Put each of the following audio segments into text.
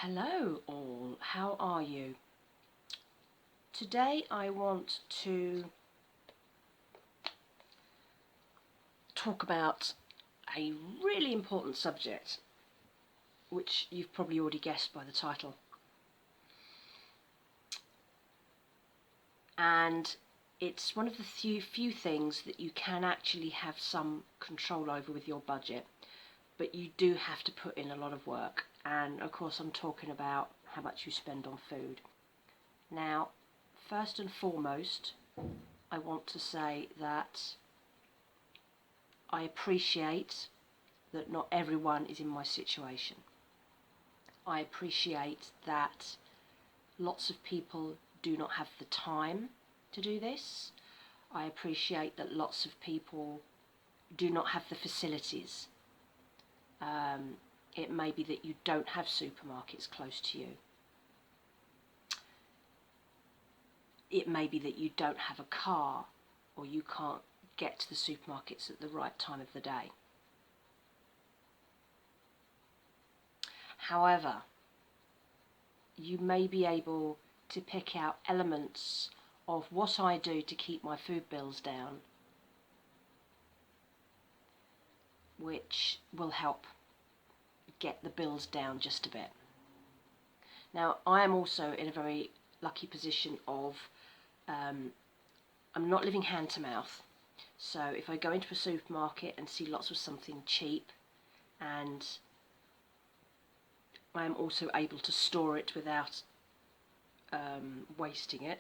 Hello all, how are you? Today I want to talk about a really important subject, which you've probably already guessed by the title. And it's one of the few things that you can actually have some control over with your budget, but you do have to put in a lot of work. And of course I'm talking about how much you spend on food. Now, first and foremost, I want to say that I appreciate that not everyone is in my situation. I appreciate that lots of people do not have the time to do this. I appreciate that lots of people do not have the facilities. It may be that you don't have supermarkets close to you. It may be that you don't have a car, or you can't get to the supermarkets at the right time of the day. However, you may be able to pick out elements of what I do to keep my food bills down, which will help get the bills down just a bit. Now, I am also in a very lucky position of I'm not living hand to mouth. So if I go into a supermarket and see lots of something cheap, and I am also able to store it without wasting it,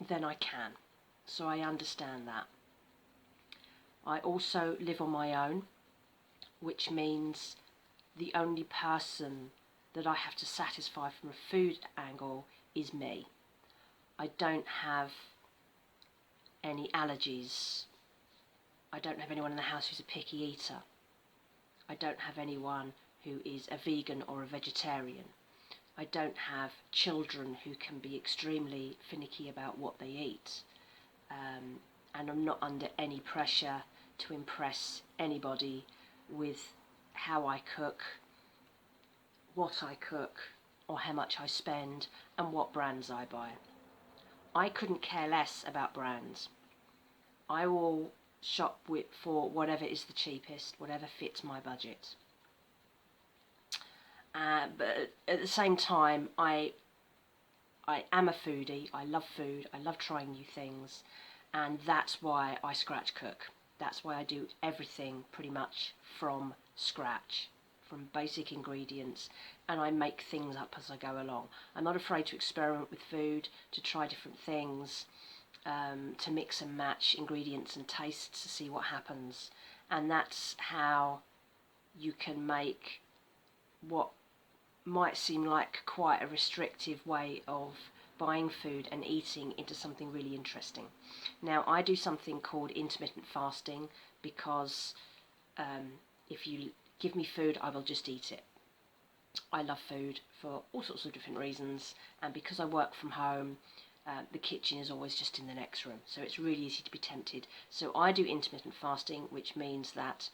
then I can. So I understand that. I also live on my own, which means the only person that I have to satisfy from a food angle is me. I don't have any allergies. I don't have anyone in the house who's a picky eater. I don't have anyone who is a vegan or a vegetarian. I don't have children who can be extremely finicky about what they eat. And I'm not under any pressure to impress anybody with how I cook, what I cook, or how much I spend, and what brands I buy. I couldn't care less about brands. I will shop for whatever is the cheapest, whatever fits my budget. But at the same time, I am a foodie. I love food. I love trying new things, and that's why I scratch cook. That's why I do everything pretty much from scratch, from basic ingredients, and I make things up as I go along. I'm not afraid to experiment with food, to try different things, to mix and match ingredients and tastes to see what happens. And that's how you can make what might seem like quite a restrictive way of buying food and eating into something really interesting. Now, I do something called intermittent fasting because if you give me food, I will just eat it. I love food for all sorts of different reasons, and because I work from home, the kitchen is always just in the next room, so it's really easy to be tempted. So I do intermittent fasting, which means that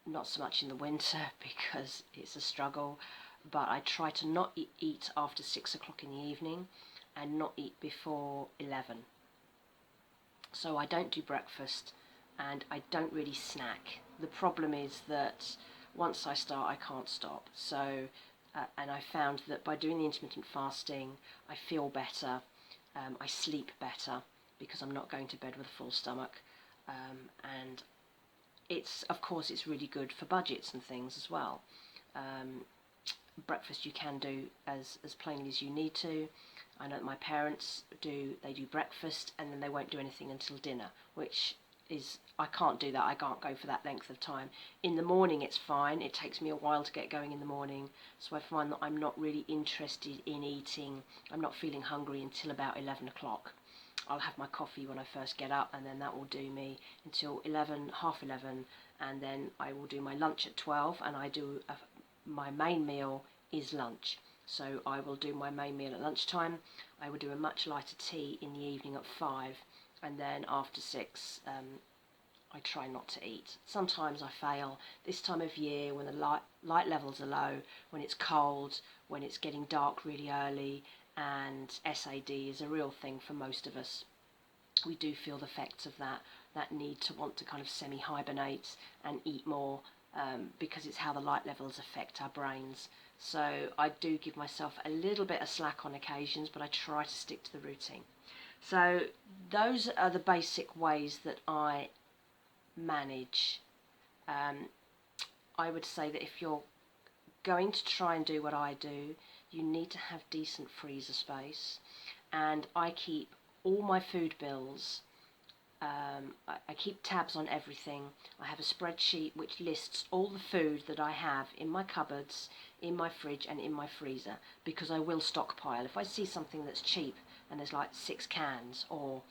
not so much in the winter because it's a struggle, but I try to not eat after 6 o'clock in the evening and not eat before 11. So I don't do breakfast and I don't really snack. The problem is that once I start, I can't stop. So, and I found that by doing the intermittent fasting, I feel better, I sleep better because I'm not going to bed with a full stomach, and of course it's really good for budgets and things as well. Breakfast you can do as plainly as you need to. I know that my parents they do breakfast and then they won't do anything until dinner, which is, I can't do that. I can't go for that length of time. In the morning it's fine. It takes me a while to get going in the morning, so I find that I'm not really interested in eating. I'm not feeling hungry until about 11 o'clock. I'll have my coffee when I first get up, and then that will do me until 11, half 11, and then I will do my lunch at 12, and my main meal is lunch. So I will do my main meal at lunchtime. I will do a much lighter tea in the evening at 5, and then after 6, I try not to eat. Sometimes I fail. This time of year, when the light levels are low, when it's cold, when it's getting dark really early, and SAD is a real thing for most of us. We do feel the effects of that need to want to kind of semi-hibernate and eat more, because it's how the light levels affect our brains. So I do give myself a little bit of slack on occasions, but I try to stick to the routine. So those are the basic ways that I manage. Um, I would say that if you're going to try and do what I do, you need to have decent freezer space. And I keep all my food bills. I keep tabs on everything. I have a spreadsheet which lists all the food that I have in my cupboards, in my fridge and in my freezer, because I will stockpile. If I see something that's cheap and there's like 6 cans or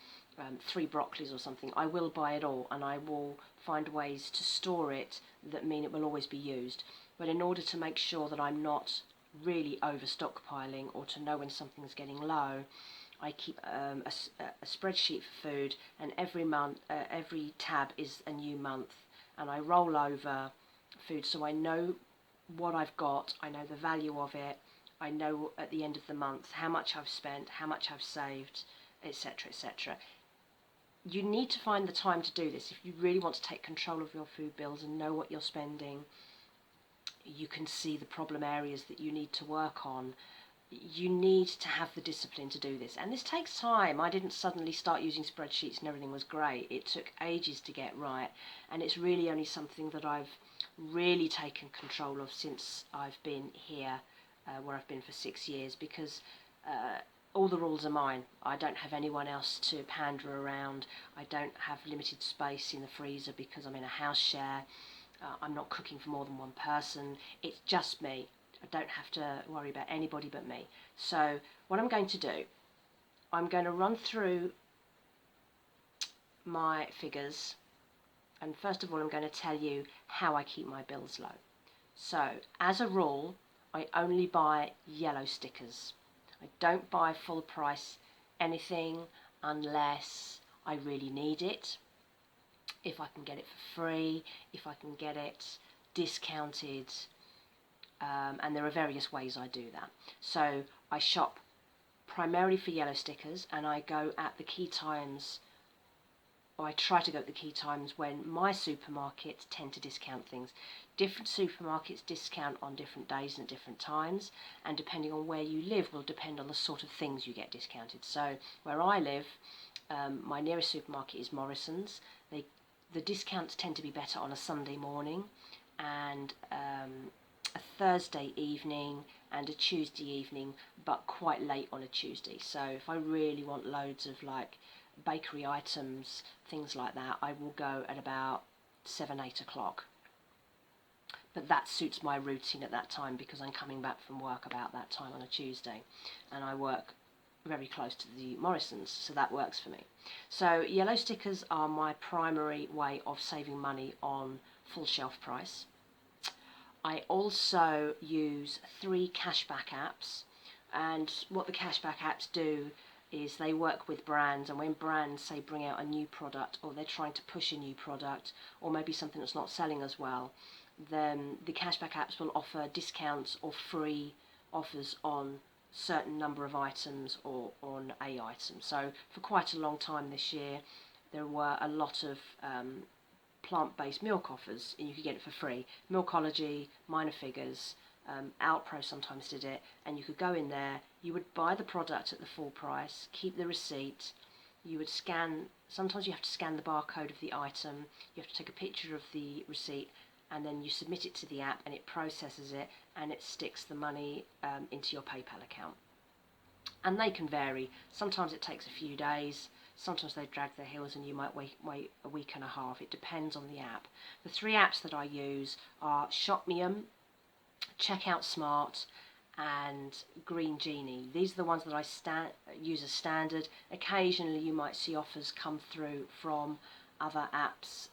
3 broccolis or something, I will buy it all, and I will find ways to store it that mean it will always be used. But in order to make sure that I'm not really over stockpiling, or to know when something's getting low, I keep a spreadsheet for food, and every month, every tab is a new month, and I roll over food so I know what I've got, I know the value of it, I know at the end of the month how much I've spent, how much I've saved, etc., etc. You need to find the time to do this if you really want to take control of your food bills and know what you're spending. You can see the problem areas that you need to work on. You need to have the discipline to do this, and this takes time. I didn't suddenly start using spreadsheets and everything was great. It took ages to get right, and it's really only something that I've really taken control of since I've been here, where I've been for 6 years, because all the rules are mine. I don't have anyone else to pander around. I don't have limited space in the freezer because I'm in a house share. I'm not cooking for more than one person. It's just me. I don't have to worry about anybody but me. So what I'm going to do, I'm going to run through my figures, and first of all I'm going to tell you how I keep my bills low. So as a rule, I only buy yellow stickers. I don't buy full price anything unless I really need it. If I can get it for free, if I can get it discounted, and there are various ways I do that. So I shop primarily for yellow stickers, and I go at the key times, or I try to go at the key times when my supermarkets tend to discount things. Different supermarkets discount on different days and at different times, and depending on where you live will depend on the sort of things you get discounted. So where I live, my nearest supermarket is Morrison's. The discounts tend to be better on a Sunday morning, and a Thursday evening and a Tuesday evening, but quite late on a Tuesday. So if I really want loads of like bakery items, things like that, I will go at about 7-8 o'clock. But that suits my routine at that time because I'm coming back from work about that time on a Tuesday, and I work very close to the Morrisons, so that works for me. So yellow stickers are my primary way of saving money on full shelf price. I also use 3 cashback apps, and what the cashback apps do is they work with brands, and when brands say bring out a new product, or they're trying to push a new product, or maybe something that's not selling as well, then the cashback apps will offer discounts or free offers on certain number of items or on a item. So for quite a long time this year there were a lot of plant-based milk offers, and you could get it for free. Milkology, Minor Figures, Outpro sometimes did it, and you could go in there, you would buy the product at the full price, keep the receipt, you would scan, sometimes you have to scan the barcode of the item, you have to take a picture of the receipt, and then you submit it to the app and it processes it and it sticks the money into your PayPal account. And they can vary. Sometimes it takes a few days, sometimes they drag their heels and you might wait a week and a half. It depends on the app. The 3 apps that I use are Shopmium, Checkout Smart and Green Genie. These are the ones that I use as standard. Occasionally you might see offers come through from other apps,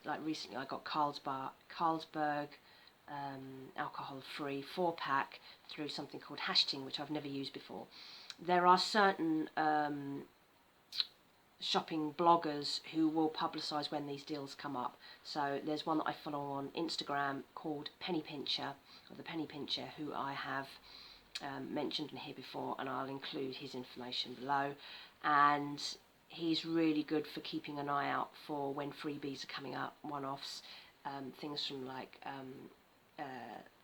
like recently I got Carlsberg alcohol-free 4-pack through something called Hashting, which I've never used before. There are certain shopping bloggers who will publicise when these deals come up. So there's one that I follow on Instagram called Penny Pincher, or the Penny Pincher, who I have mentioned in here before, and I'll include his information below. And he's really good for keeping an eye out for when freebies are coming up, one-offs, things from like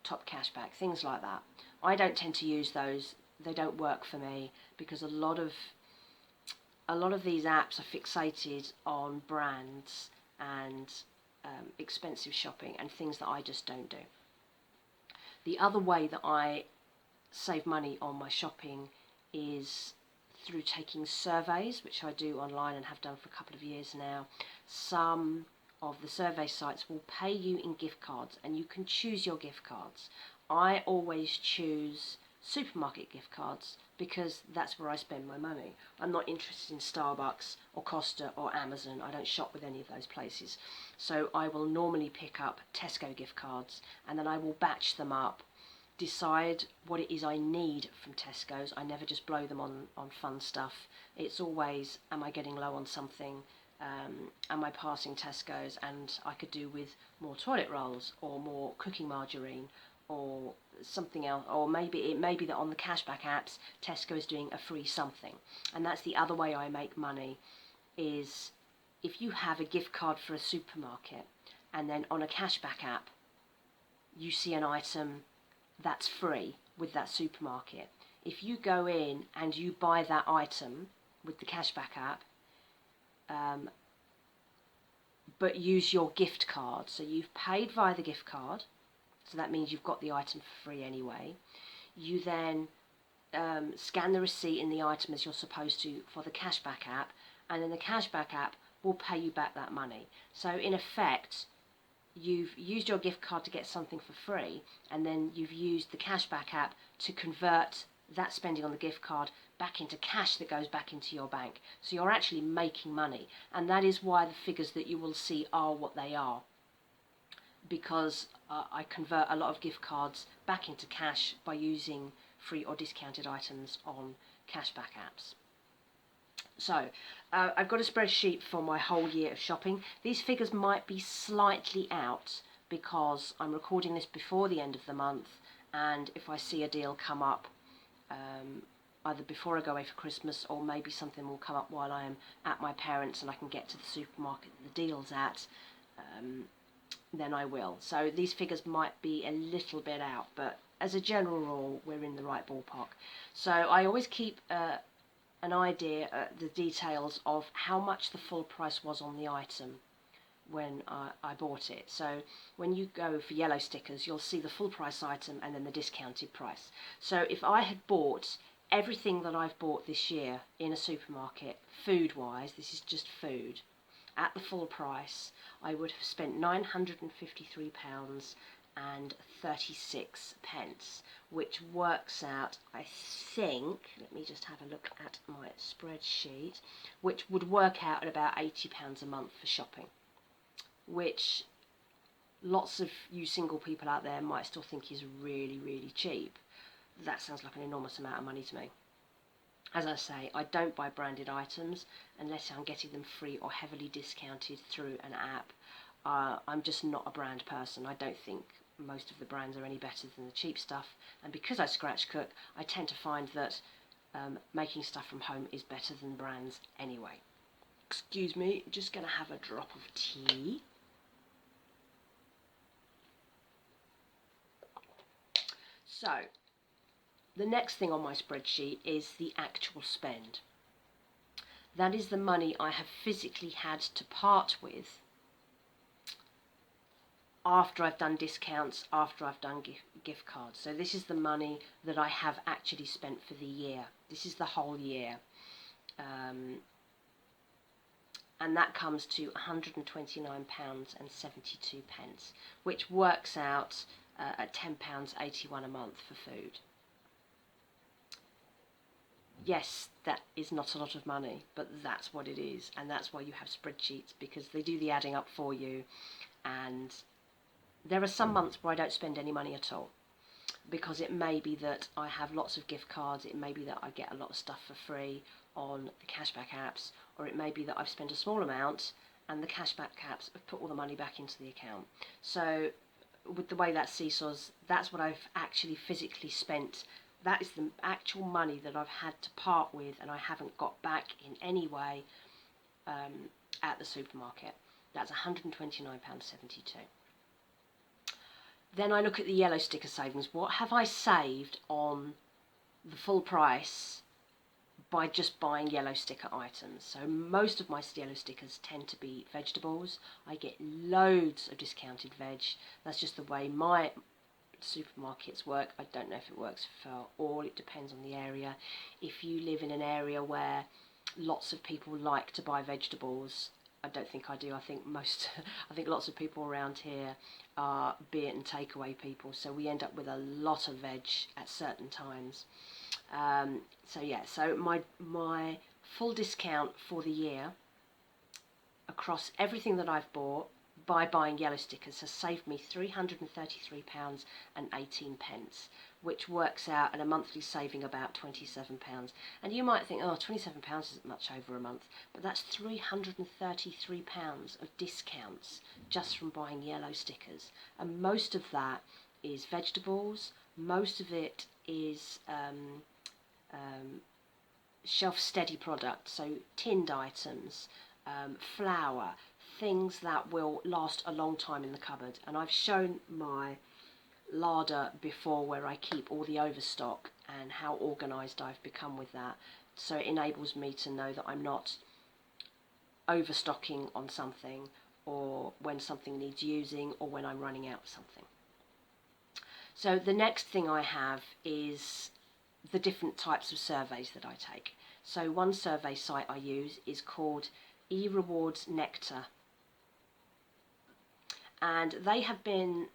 top cashback, things like that. I don't tend to use those. They don't work for me because a lot of these apps are fixated on brands and expensive shopping and things that I just don't do. The other way that I save money on my shopping is through taking surveys, which I do online and have done for a couple of years now. Some of the survey sites will pay you in gift cards, and you can choose your gift cards. I always choose supermarket gift cards because that's where I spend my money. I'm not interested in Starbucks or Costa or Amazon. I don't shop with any of those places. So I will normally pick up Tesco gift cards, and then I will batch them up, decide what it is I need from Tesco's. I never just blow them on fun stuff. It's always, am I getting low on something? Am I passing Tesco's and I could do with more toilet rolls or more cooking margarine or something else, or maybe it may be that on the cashback apps Tesco is doing a free something. And that's the other way I make money, is if you have a gift card for a supermarket and then on a cashback app you see an item that's free with that supermarket. If you go in and you buy that item with the cashback app, but use your gift card, so you've paid via the gift card, so that means you've got the item for free anyway. You then scan the receipt in the item as you're supposed to for the cashback app, and then the cashback app will pay you back that money. So in effect, you've used your gift card to get something for free, and then you've used the cashback app to convert that spending on the gift card back into cash that goes back into your bank. So you're actually making money, and that is why the figures that you will see are what they are, because I convert a lot of gift cards back into cash by using free or discounted items on cashback apps. So I've got a spreadsheet for my whole year of shopping. These figures might be slightly out because I'm recording this before the end of the month, and if I see a deal come up either before I go away for Christmas, or maybe something will come up while I am at my parents' and I can get to the supermarket that the deal's at, then I will. So these figures might be a little bit out, but as a general rule we're in the right ballpark. So I always keep an idea, the details of how much the full price was on the item when I bought it. So when you go for yellow stickers, you'll see the full price item and then the discounted price. So if I had bought everything that I've bought this year in a supermarket, food wise, this is just food, at the full price, I would have spent £953 and 36 pence, which works out, I think, let me just have a look at my spreadsheet, which would work out at about £80 a month for shopping, which lots of you single people out there might still think is really, really cheap. That sounds like an enormous amount of money to me. As I say, I don't buy branded items unless I'm getting them free or heavily discounted through an app. I'm just not a brand person. I don't think most of the brands are any better than the cheap stuff, and because I scratch cook, I tend to find that making stuff from home is better than brands anyway. Excuse me, just going to have a drop of tea. So, the next thing on my spreadsheet is the actual spend. That is the money I have physically had to part with after I've done discounts, after I've done gift cards. So this is the money that I have actually spent for the year. This is the whole year. And that comes to £129.72, which works out at £10.81 a month for food. Yes, that is not a lot of money, but that's what it is, and that's why you have spreadsheets, because they do the adding up for you. And there are some months where I don't spend any money at all, because it may be that I have lots of gift cards, it may be that I get a lot of stuff for free on the cashback apps, or it may be that I've spent a small amount and the cashback caps have put all the money back into the account. So with the way that seesaws, that's what I've actually physically spent. That is the actual money that I've had to part with and I haven't got back in any way at the supermarket. That's £129.72. Then I look at the yellow sticker savings. What have I saved on the full price by just buying yellow sticker items? So most of my yellow stickers tend to be vegetables. I get loads of discounted veg. That's just the way my supermarkets work. I don't know if it works for all. It depends on the area. If you live in an area where lots of people like to buy vegetables, I don't think I do. I think I think lots of people around here are be it and takeaway people, so we end up with a lot of veg at certain times. So yeah, so my full discount for the year across everything that I've bought by buying yellow stickers has saved me £333.18, which works out at a monthly saving about £27. And you might think, oh, £27 isn't much over a month, but that's £333 of discounts just from buying yellow stickers. And most of that is vegetables, most of it is shelf-steady products, so tinned items, flour, things that will last a long time in the cupboard. And I've shown my larder before where I keep all the overstock and how organised I've become with that. So it enables me to know that I'm not overstocking on something, or when something needs using, or when I'm running out of something. So the next thing I have is the different types of surveys that I take. So one survey site I use is called eRewards Nectar, and they have been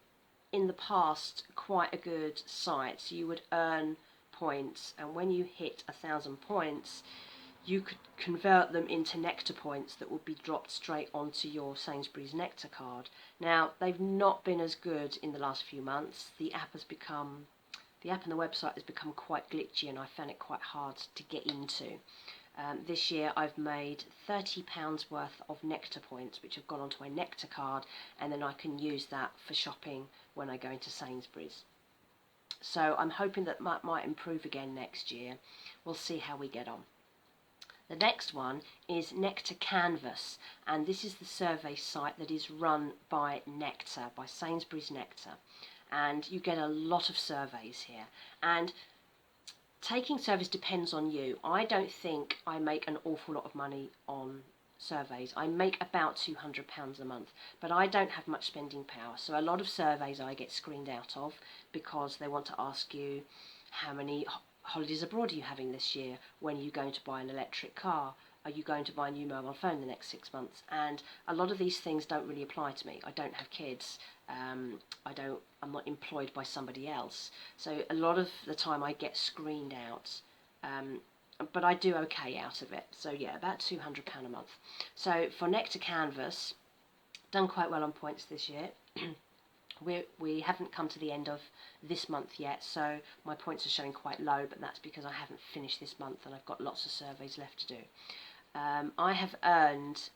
in the past quite a good site. So you would earn points, and when you hit 1,000 points you could convert them into Nectar points that would be dropped straight onto your Sainsbury's Nectar card. Now, they've not been as good in the last few months. The app and the website has become quite glitchy, and I found it quite hard to get into. This year I've made £30 worth of Nectar points, which have gone onto my Nectar card, and then I can use that for shopping when I go into Sainsbury's. So I'm hoping that might improve again next year. We'll see how we get on. The next one is Nectar Canvas, and this is the survey site that is run by Nectar, by Sainsbury's Nectar, and you get a lot of surveys here. And taking surveys depends on you. I don't think I make an awful lot of money on surveys. I make about £200 a month, but I don't have much spending power, so a lot of surveys I get screened out of because they want to ask you how many holidays abroad are you having this year? When are you going to buy an electric car? Are you going to buy a new mobile phone in the next 6 months? And a lot of these things don't really apply to me. I don't have kids. I'm not employed by somebody else. So a lot of the time I get screened out. But I do okay out of it. So yeah, about £200 a month. So for Nectar Canvas, done quite well on points this year. We haven't come to the end of this month yet, so my points are showing quite low, but that's because I haven't finished this month and I've got lots of surveys left to do. I have earned,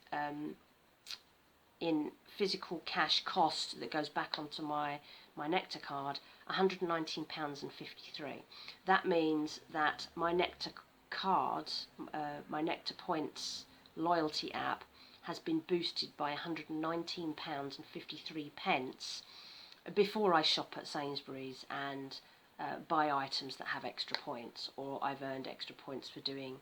in physical cash cost that goes back onto my Nectar card, £119.53. That means that my Nectar card, my Nectar Points loyalty app, has been boosted by £119.53 before I shop at Sainsbury's and buy items that have extra points, or I've earned extra points for doing,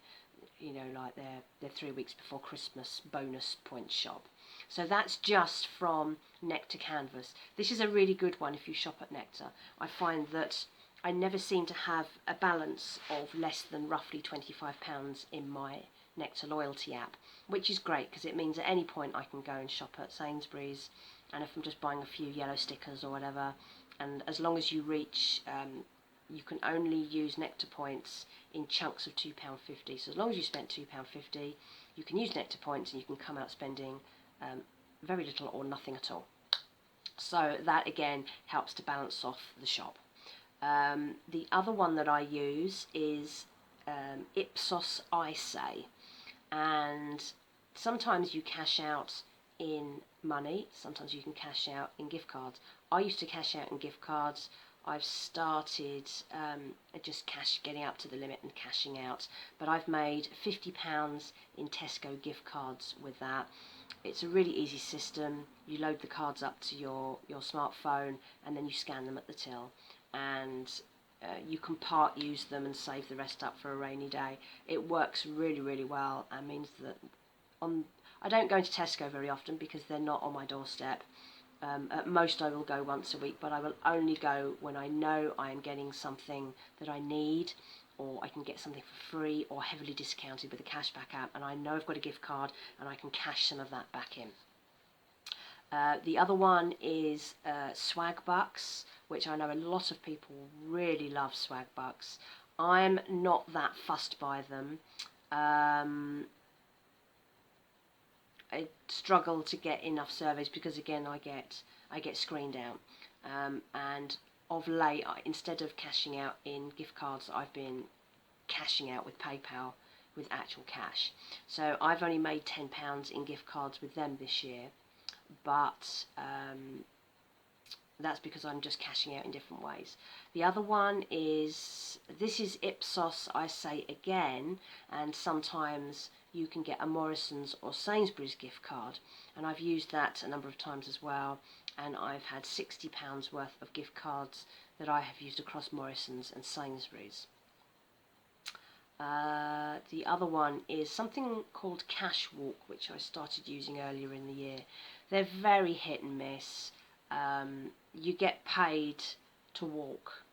like their 3 weeks before Christmas bonus points shop. So that's just from Nectar Canvas. This is a really good one if you shop at Nectar. I find that I never seem to have a balance of less than roughly £25 in my Nectar loyalty app, which is great because it means at any point I can go and shop at Sainsbury's, and if I'm just buying a few yellow stickers or whatever, and as long as you reach, you can only use Nectar points in chunks of £2.50. So as long as you spent £2.50, you can use Nectar points and you can come out spending very little or nothing at all. So that again helps to balance off the shop. The other one that I use is Ipsos iSay, and sometimes you cash out in money, sometimes you can cash out in gift cards. I used to cash out in gift cards. I've started just getting up to the limit and cashing out, but I've made £50 in Tesco gift cards with that. It's a really easy system. You load the cards up to your smartphone and then you scan them at the till, and you can part use them and save the rest up for a rainy day. It works really, really well, and means that I don't go into Tesco very often because they're not on my doorstep. At most I will go once a week, but I will only go when I know I am getting something that I need, or I can get something for free or heavily discounted with a cashback app, and I know I've got a gift card and I can cash some of that back in. The other one is Swag Bucks, which I know a lot of people really love. Swag Bucks. I'm not that fussed by them. I struggle to get enough surveys because, again, I get screened out, and of late, instead of cashing out in gift cards, I've been cashing out with PayPal, with actual cash. So I've only made £10 in gift cards with them this year, but that's because I'm just cashing out in different ways. The other one is, this is Ipsos, I say again, and sometimes you can get a Morrison's or Sainsbury's gift card, and I've used that a number of times as well, and I've had £60 worth of gift cards that I have used across Morrison's and Sainsbury's. The other one is something called Cash Walk, which I started using earlier in the year. They're very hit and miss. You get paid to walk,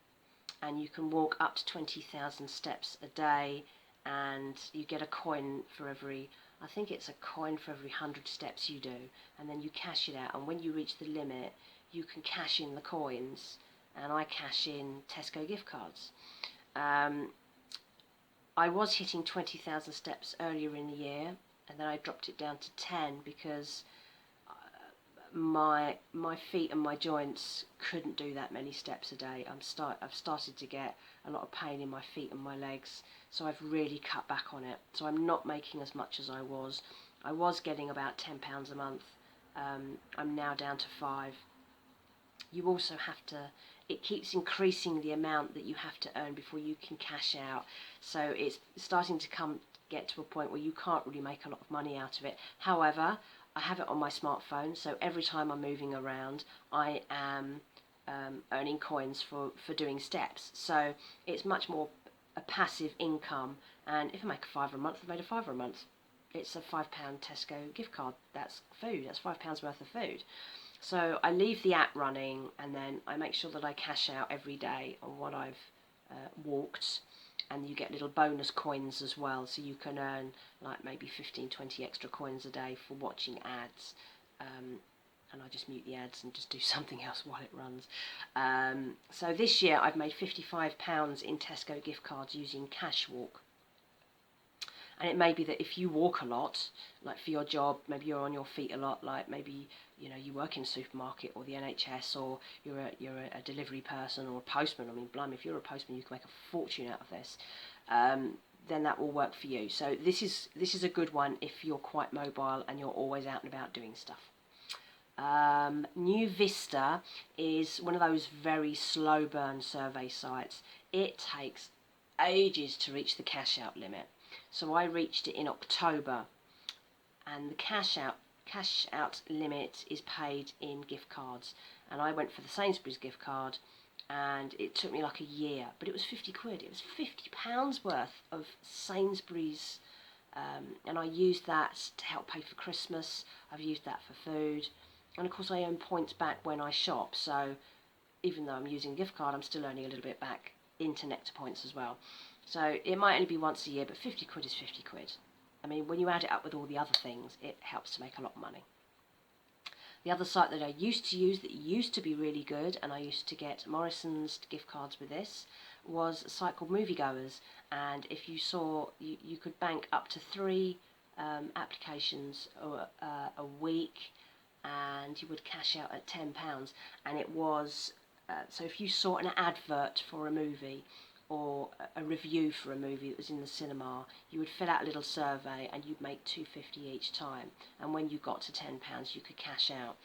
and you can walk up to 20,000 steps a day, and you get a coin for every, I think it's a coin for every 100 steps you do, and then you cash it out, and when you reach the limit you can cash in the coins, and I cash in Tesco gift cards. I was hitting 20,000 steps earlier in the year, and then I dropped it down to 10 because my feet and my joints couldn't do that many steps a day. I've started to get a lot of pain in my feet and my legs, so I've really cut back on it. So I'm not making as much as I was. I was getting about £10 a month. I'm now down to 5. You also have to, it keeps increasing the amount that you have to earn before you can cash out. So it's starting to get to a point where you can't really make a lot of money out of it. However, I have it on my smartphone, so every time I'm moving around, I am earning coins for doing steps. So it's much more a passive income, and if I make a £5 a month, I've made a £5 a month. It's a £5 Tesco gift card. That's food. That's £5 worth of food. So I leave the app running, and then I make sure that I cash out every day on what I've walked, and you get little bonus coins as well, so you can earn like maybe 15-20 extra coins a day for watching ads, and I just mute the ads and just do something else while it runs. So this year I've made £55 in Tesco gift cards using Cash Walk. And it may be that if you walk a lot, like for your job, maybe you're on your feet a lot, like maybe you work in a supermarket or the NHS, or you're a delivery person or a postman. I mean, blimey, if you're a postman, you can make a fortune out of this. Then that will work for you. So this is a good one if you're quite mobile and you're always out and about doing stuff. New Vista is one of those very slow burn survey sites. It takes ages to reach the cash out limit. So I reached it in October, and the cash out limit is paid in gift cards, and I went for the Sainsbury's gift card, and it took me like a year, but it was 50 quid. It was £50 worth of Sainsbury's, and I used that to help pay for Christmas. I've used that for food, and of course I earn points back when I shop, so even though I'm using a gift card, I'm still earning a little bit back into Nectar points as well. So it might only be once a year, but 50 quid is 50 quid. I mean, when you add it up with all the other things, it helps to make a lot of money. The other site that I used to use that used to be really good, and I used to get Morrison's gift cards with this, was a site called Moviegoers. And if you saw, you could bank up to 3 applications a week, and you would cash out at £10. And it was, so if you saw an advert for a movie, or a review for a movie that was in the cinema, you would fill out a little survey and you'd make £2.50 each time. And when you got to £10, you could cash out.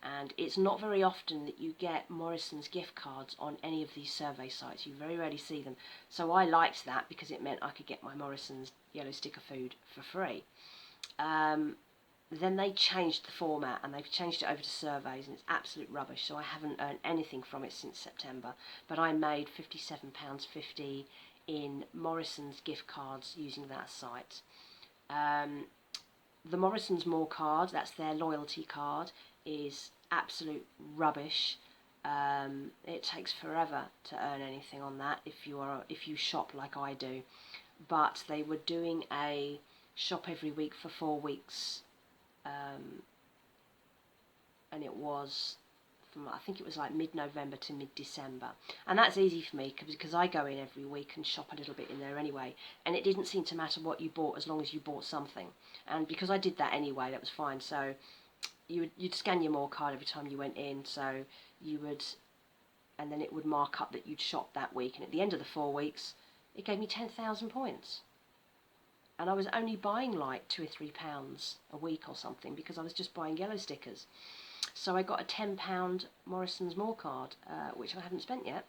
And it's not very often that you get Morrison's gift cards on any of these survey sites. You very rarely see them. So I liked that because it meant I could get my Morrison's yellow sticker food for free. Then they changed the format and they've changed it over to surveys, and it's absolute rubbish, so I haven't earned anything from it since September. But I made £57.50 in Morrison's gift cards using that site. The Morrison's More card, that's their loyalty card, is absolute rubbish. It takes forever to earn anything on that if you shop like I do. But they were doing a shop every week for 4 weeks. And it was from, I think it was like mid-November to mid-December, and that's easy for me because I go in every week and shop a little bit in there anyway, and it didn't seem to matter what you bought as long as you bought something. And because I did that anyway, that was fine. So you'd scan your More card every time you went in, so you would, and then it would mark up that you'd shopped that week, and at the end of the 4 weeks it gave me 10,000 points. And I was only buying like £2 or £3 a week or something because I was just buying yellow stickers. So I got a £10 Morrison's More card, which I haven't spent yet.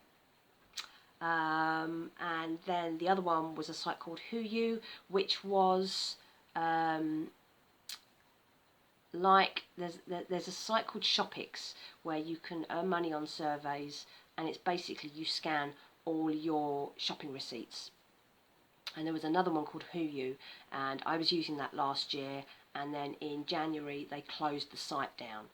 And then the other one was a site called Who You, which was like there's a site called Shopix where you can earn money on surveys, and it's basically you scan all your shopping receipts. And there was another one called Who You, and I was using that last year, and then in January they closed the site down.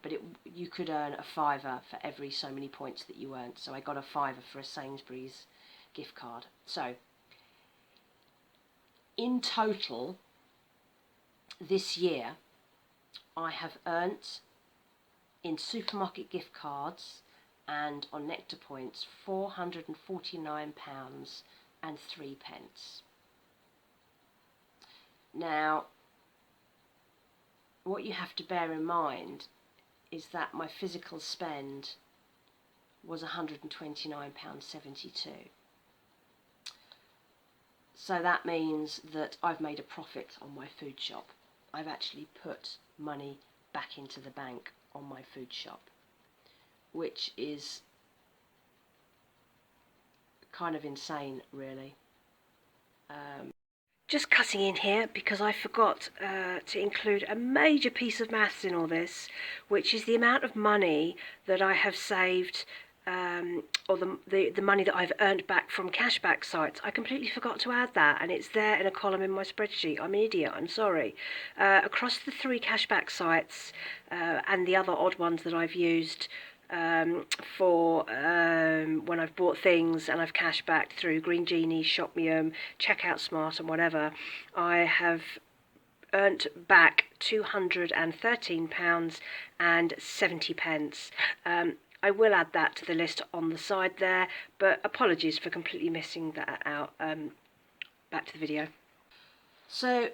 But you could earn a £5 for every so many points that you earned, so I got a £5 for a Sainsbury's gift card. So in total this year I have earned in supermarket gift cards and on Nectar points £449 and 3 pence. Now, what you have to bear in mind is that my physical spend was £129.72. So that means that I've made a profit on my food shop. I've actually put money back into the bank on my food shop, which is kind of insane, really. Just cutting in here because I forgot to include a major piece of maths in all this, which is the amount of money that I have saved, or the money that I've earned back from cashback sites. I completely forgot to add that, and it's there in a column in my spreadsheet. I'm an idiot, I'm sorry. Across the 3 cashback sites and the other odd ones that I've used, for when I've bought things and I've cash backed through Green Genie, Shopmium, Checkout Smart and whatever, I have earned back £213 and 70 pence. I will add that to the list on the side there, but apologies for completely missing that out. Back to the video. So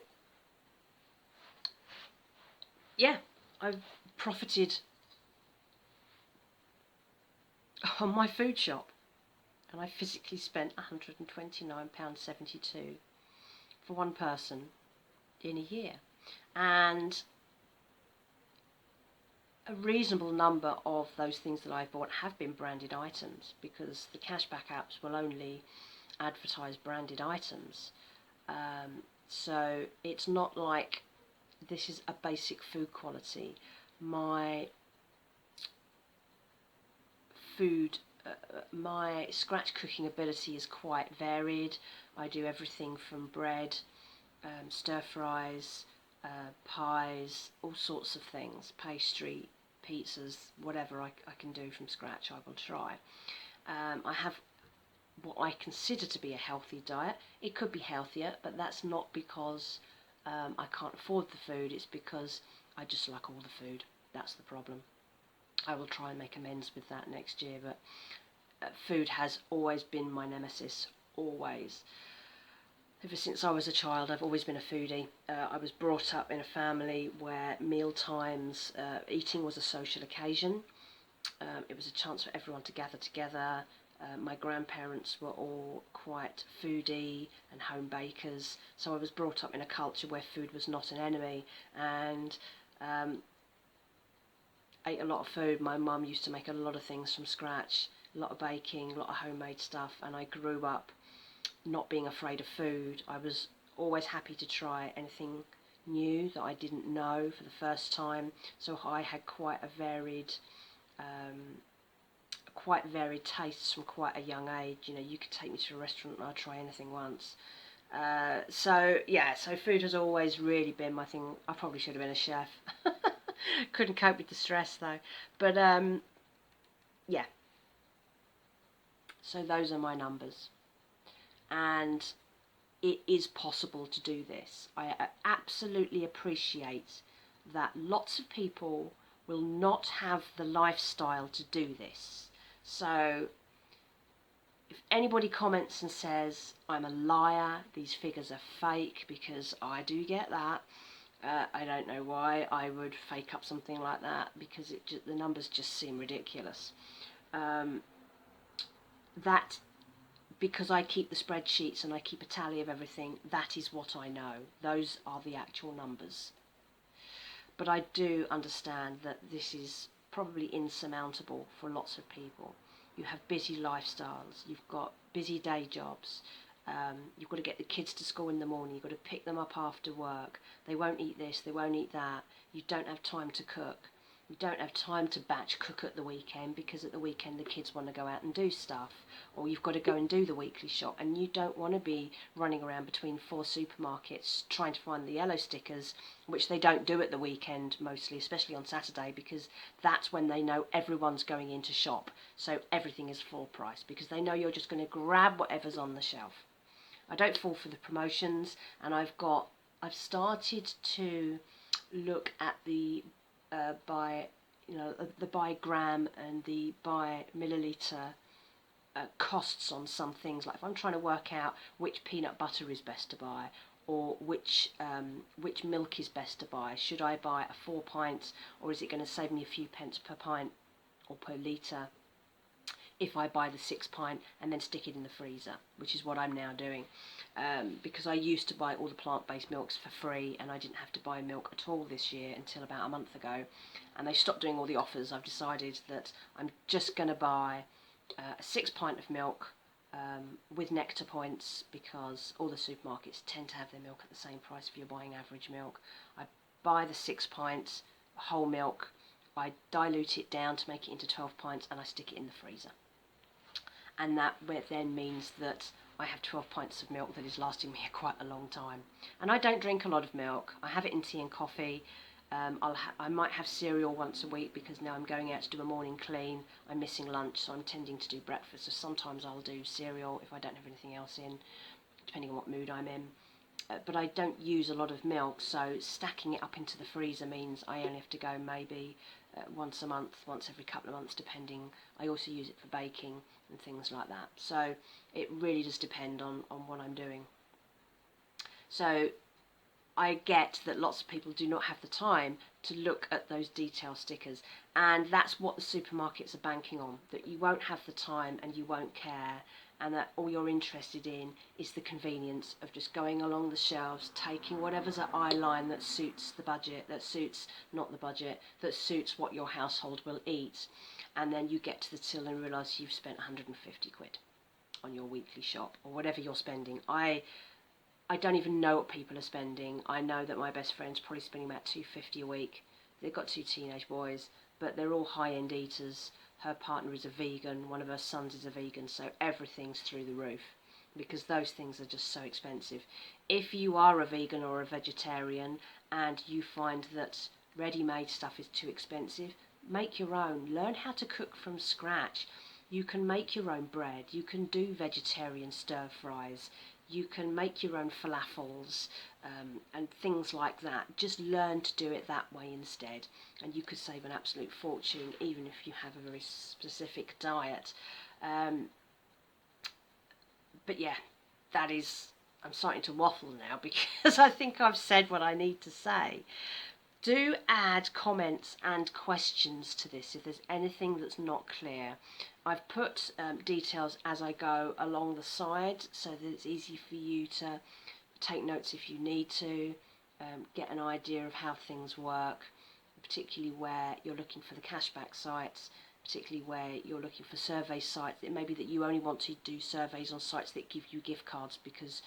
yeah, I've profited on my food shop, and I physically spent £129.72 for one person in a year, and a reasonable number of those things that I've bought have been branded items because the cashback apps will only advertise branded items, so it's not like this is a basic food quality. My my scratch cooking ability is quite varied. I do everything from bread, stir fries, pies, all sorts of things, pastry, pizzas, whatever I can do from scratch I will try. I have what I consider to be a healthy diet. It could be healthier, but that's not because I can't afford the food, it's because I just like all the food. That's the problem. I will try and make amends with that next year, but food has always been my nemesis, always. Ever since I was a child, I've always been a foodie. I was brought up in a family where meal times, eating was a social occasion. It was a chance for everyone to gather together, My grandparents were all quite foodie and home bakers, so I was brought up in a culture where food was not an enemy, and ate a lot of food. My mum used to make a lot of things from scratch, a lot of baking, a lot of homemade stuff, and I grew up not being afraid of food. I was always happy to try anything new that I didn't know for the first time, so I had quite varied tastes from quite a young age. You know, you could take me to a restaurant and I'd try anything once. So food has always really been my thing. I probably should have been a chef. Couldn't cope with the stress though. But yeah, so those are my numbers. And it is possible to do this. I absolutely appreciate that lots of people will not have the lifestyle to do this. So if anybody comments and says I'm a liar, these figures are fake, because I do get that. I don't know why I would fake up something like that, because the numbers just seem ridiculous. That because I keep the spreadsheets and I keep a tally of everything, that is what I know. Those are the actual numbers. But I do understand that this is probably insurmountable for lots of people. You have busy lifestyles, you've got busy day jobs, you've got to get the kids to school in the morning, you've got to pick them up after work, they won't eat this, they won't eat that, you don't have time to cook. You don't have time to batch cook at the weekend, because at the weekend the kids want to go out and do stuff, or you've got to go and do the weekly shop, and you don't want to be running around between 4 supermarkets trying to find the yellow stickers, which they don't do at the weekend mostly, especially on Saturday, because that's when they know everyone's going in to shop, so everything is full price, because they know you're just going to grab whatever's on the shelf. I don't fall for the promotions, and I've started to look at the the by gram and the by milliliter costs on some things. Like if I'm trying to work out which peanut butter is best to buy, or which milk is best to buy, should I buy a 4 pints, or is it going to save me a few pence per pint or per litre if I buy the 6 pint and then stick it in the freezer, which is what I'm now doing. Because I used to buy all the plant-based milks for free, and I didn't have to buy milk at all this year until about a month ago, and they stopped doing all the offers. I've decided that I'm just going to buy a 6 pint of milk with nectar points, because all the supermarkets tend to have their milk at the same price if you're buying average milk. I buy the 6 pints whole milk, I dilute it down to make it into 12 pints, and I stick it in the freezer. And that then means that I have 12 pints of milk that is lasting me quite a long time. And I don't drink a lot of milk. I have it in tea and coffee. I might have cereal once a week, because now I'm going out to do a morning clean. I'm missing lunch, so I'm tending to do breakfast. So sometimes I'll do cereal if I don't have anything else in, depending on what mood I'm in. But I don't use a lot of milk, so stacking it up into the freezer means I only have to go maybe once a month, once every couple of months, depending. I also use it for baking and things like that. So it really does depend on what I'm doing. So I get that lots of people do not have the time to look at those detail stickers, and that's what the supermarkets are banking on, that you won't have the time and you won't care, and that all you're interested in is the convenience of just going along the shelves, taking whatever's at eye line that suits the budget, that suits what your household will eat, and then you get to the till and realise you've spent 150 quid on your weekly shop, or whatever you're spending. I don't even know what people are spending. I know that my best friend's probably spending about $250 a week. They've got 2 teenage boys, but they're all high-end eaters. Her partner is a vegan, one of her sons is a vegan, so everything's through the roof, because those things are just so expensive. If you are a vegan or a vegetarian and you find that ready-made stuff is too expensive, make your own. Learn how to cook from scratch. You can make your own bread. You can do vegetarian stir-fries. You can make your own falafels and things like that. Just learn to do it that way instead, and you could save an absolute fortune, even if you have a very specific diet. But yeah, I'm starting to waffle now, because I think I've said what I need to say. Do add comments and questions to this if there's anything that's not clear. I've put details as I go along the side so that it's easy for you to take notes if you need to, get an idea of how things work, particularly where you're looking for the cashback sites, particularly where you're looking for survey sites. It may be that you only want to do surveys on sites that give you gift cards because,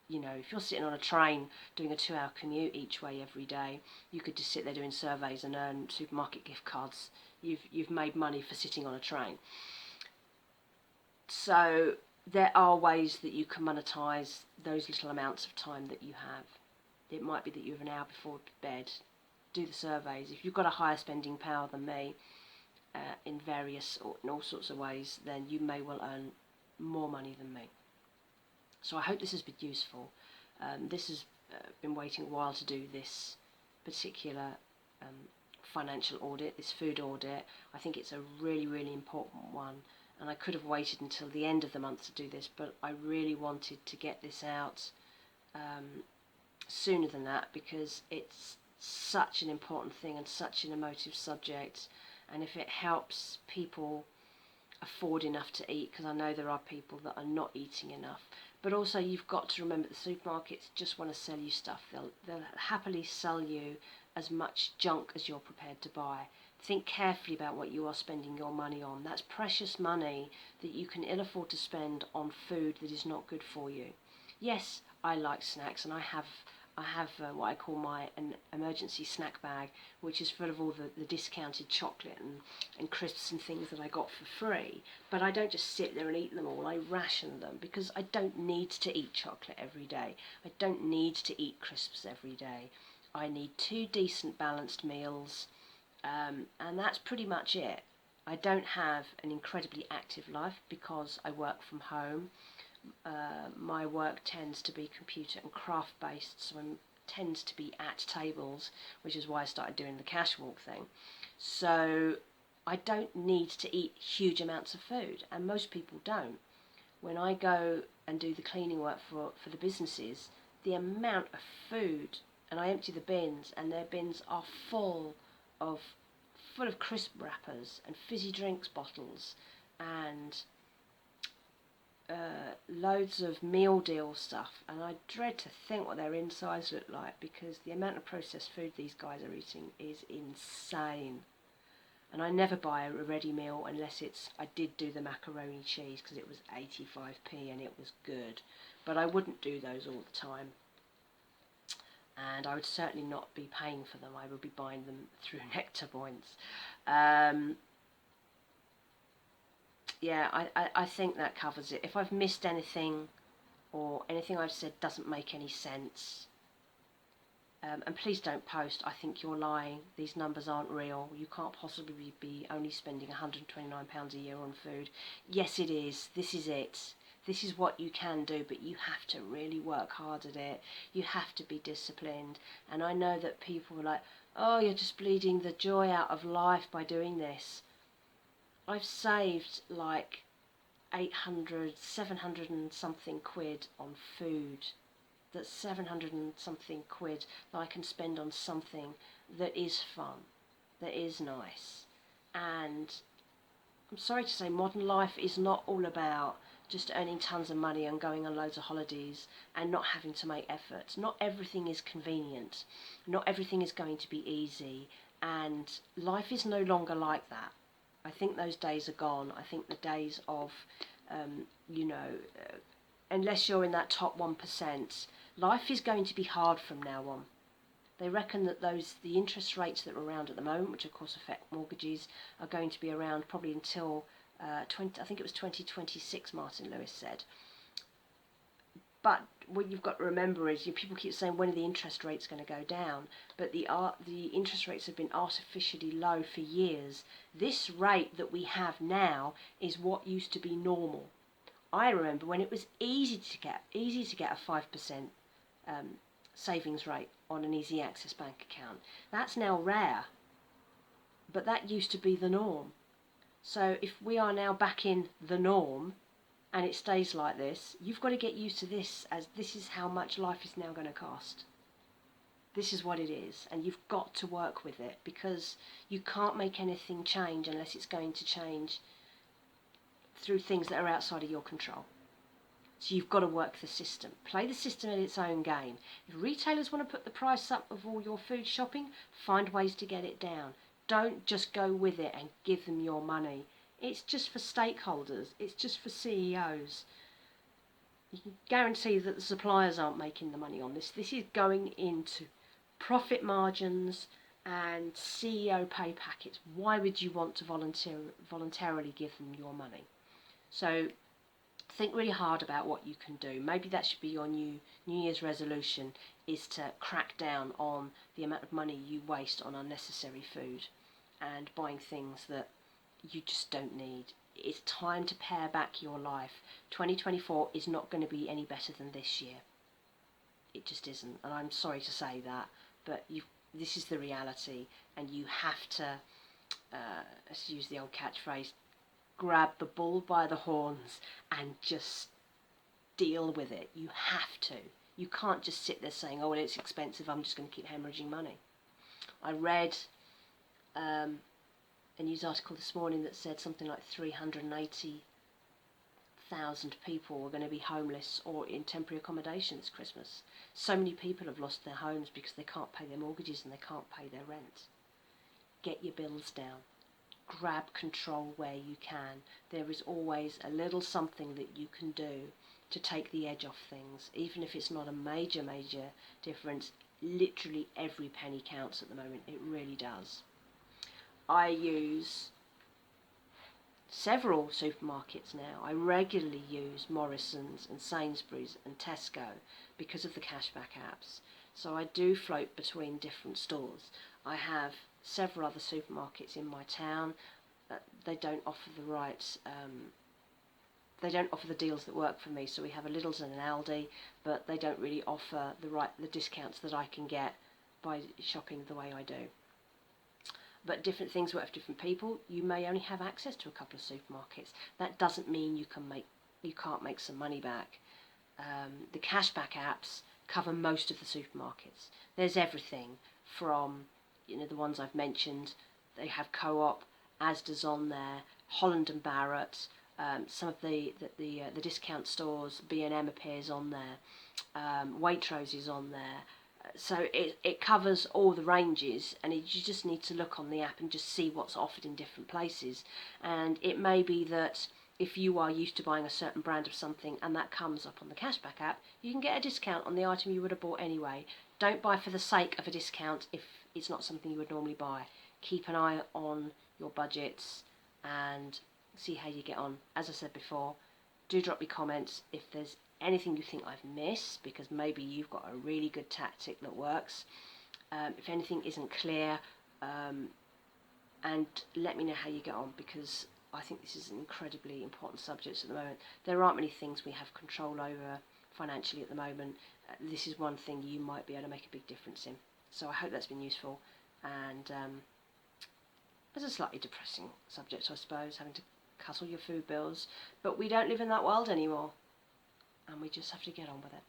you know, if you're sitting on a train doing a 2-hour commute each way every day, you could just sit there doing surveys and earn supermarket gift cards. You've made money for sitting on a train. So there are ways that you can monetize those little amounts of time that you have. It might be that you have an hour before bed, do the surveys. If you've got a higher spending power than me in all sorts of ways, then you may well earn more money than me. So I hope this has been useful. This has been waiting a while to do this particular financial audit, this food audit. I think it's a really, really important one, and I could have waited until the end of the month to do this, but I really wanted to get this out sooner than that because it's such an important thing and such an emotive subject, and if it helps people afford enough to eat, because I know there are people that are not eating enough. But also you've got to remember the supermarkets just want to sell you stuff. They'll happily sell you as much junk as you're prepared to buy. Think carefully about what you are spending your money on. That's precious money that you can ill afford to spend on food that is not good for you. Yes, I like snacks, and I have what I call an emergency snack bag, which is full of all the discounted chocolate and crisps and things that I got for free. But I don't just sit there and eat them all. I ration them because I don't need to eat chocolate every day. I don't need to eat crisps every day. I need 2 decent balanced meals, and that's pretty much it. I don't have an incredibly active life because I work from home. My work tends to be computer and craft based, so I tend to be at tables, which is why I started doing the cash walk thing. So I don't need to eat huge amounts of food, and most people don't. When I go and do the cleaning work for the businesses, the amount of food, and I empty the bins, and their bins are of full of crisp wrappers and fizzy drinks bottles and loads of meal deal stuff, and I dread to think what their insides look like because the amount of processed food these guys are eating is insane. And I never buy a ready meal unless I did do the macaroni cheese because it was 85p and it was good, but I wouldn't do those all the time, and I would certainly not be paying for them. I would be buying them through Nectar points. Yeah, I think that covers it. If I've missed anything or anything I've said doesn't make any sense, and please don't post, I think you're lying, these numbers aren't real, you can't possibly be only spending £129 a year on food. Yes it is, this is it. This is what you can do, but you have to really work hard at it. You have to be disciplined. And I know that people are like, oh, you're just bleeding the joy out of life by doing this. I've saved like 800, 700 and something quid on food. That's 700 and something quid that I can spend on something that is fun, that is nice. And I'm sorry to say, modern life is not all about just earning tons of money and going on loads of holidays and not having to make efforts. Not everything is convenient. Not everything is going to be easy. And life is no longer like that. I think those days are gone. I think the days of, unless you're in that top 1%, life is going to be hard from now on. They reckon that the interest rates that are around at the moment, which of course affect mortgages, are going to be around probably until I think it was 2026, Martin Lewis said. But what you've got to remember is, people keep saying, when are the interest rates going to go down? But the interest rates have been artificially low for years. This rate that we have now is what used to be normal. I remember when it was easy to get a 5% savings rate on an easy access bank account. That's now rare, but that used to be the norm. So if we are now back in the norm, and it stays like this, you've got to get used to this, as this is how much life is now going to cost. This is what it is, and you've got to work with it, because you can't make anything change unless it's going to change through things that are outside of your control. So you've got to work the system. Play the system in its own game. If retailers want to put the price up of all your food shopping, find ways to get it down. Don't just go with it and give them your money. It's just for stakeholders. It's just for CEOs. You can guarantee that the suppliers aren't making the money on this. This is going into profit margins and CEO pay packets. Why would you want to voluntarily give them your money? So think really hard about what you can do. Maybe that should be your New Year's resolution, is to crack down on the amount of money you waste on unnecessary food and buying things that you just don't need. It's time to pare back your life. 2024 is not going to be any better than this year. It just isn't, and I'm sorry to say that, but this is the reality, and you have to, let's use the old catchphrase, grab the bull by the horns and just deal with it. You have to. You can't just sit there saying, oh, well, it's expensive, I'm just going to keep hemorrhaging money. I read a news article this morning that said something like 380,000 people were going to be homeless or in temporary accommodation this Christmas. So many people have lost their homes because they can't pay their mortgages and they can't pay their rent. Get your bills down. Grab control where you can. There is always a little something that you can do to take the edge off things, even if it's not a major difference. Literally every penny counts at the moment. It really does. I use several supermarkets now. I regularly use Morrison's and Sainsbury's and Tesco because of the cashback apps. So I do float between different stores. I have several other supermarkets in my town. They don't offer the right, they don't offer the deals that work for me. So we have a Lidl's and an Aldi, but they don't really offer the discounts that I can get by shopping the way I do. But different things work for different people. You may only have access to a couple of supermarkets. That doesn't mean you can't make some money back. The cashback apps cover most of the supermarkets. There's everything from, the ones I've mentioned. They have Co-op, Asda's on there, Holland and Barrett. Some of the discount stores, B&M appears on there. Waitrose is on there. So it covers all the ranges, and you just need to look on the app and just see what's offered in different places. And it may be that if you are used to buying a certain brand of something and that comes up on the cashback app, you can get a discount on the item you would have bought anyway. Don't buy for the sake of a discount if it's not something you would normally buy. Keep an eye on your budgets and see how you get on. As I said before, do drop me comments if there's anything you think I've missed, because maybe you've got a really good tactic that works. If anything isn't clear, and let me know how you get on, because I think this is an incredibly important subject at the moment. There aren't many things we have control over financially at the moment. This is one thing you might be able to make a big difference in. So I hope that's been useful, and it's a slightly depressing subject, I suppose, having to cut all your food bills, but we don't live in that world anymore, and we just have to get on with it.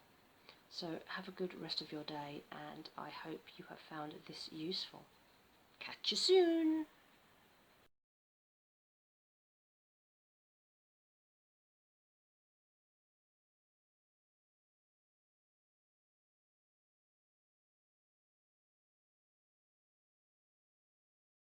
So have a good rest of your day, and I hope you have found this useful. Catch you soon!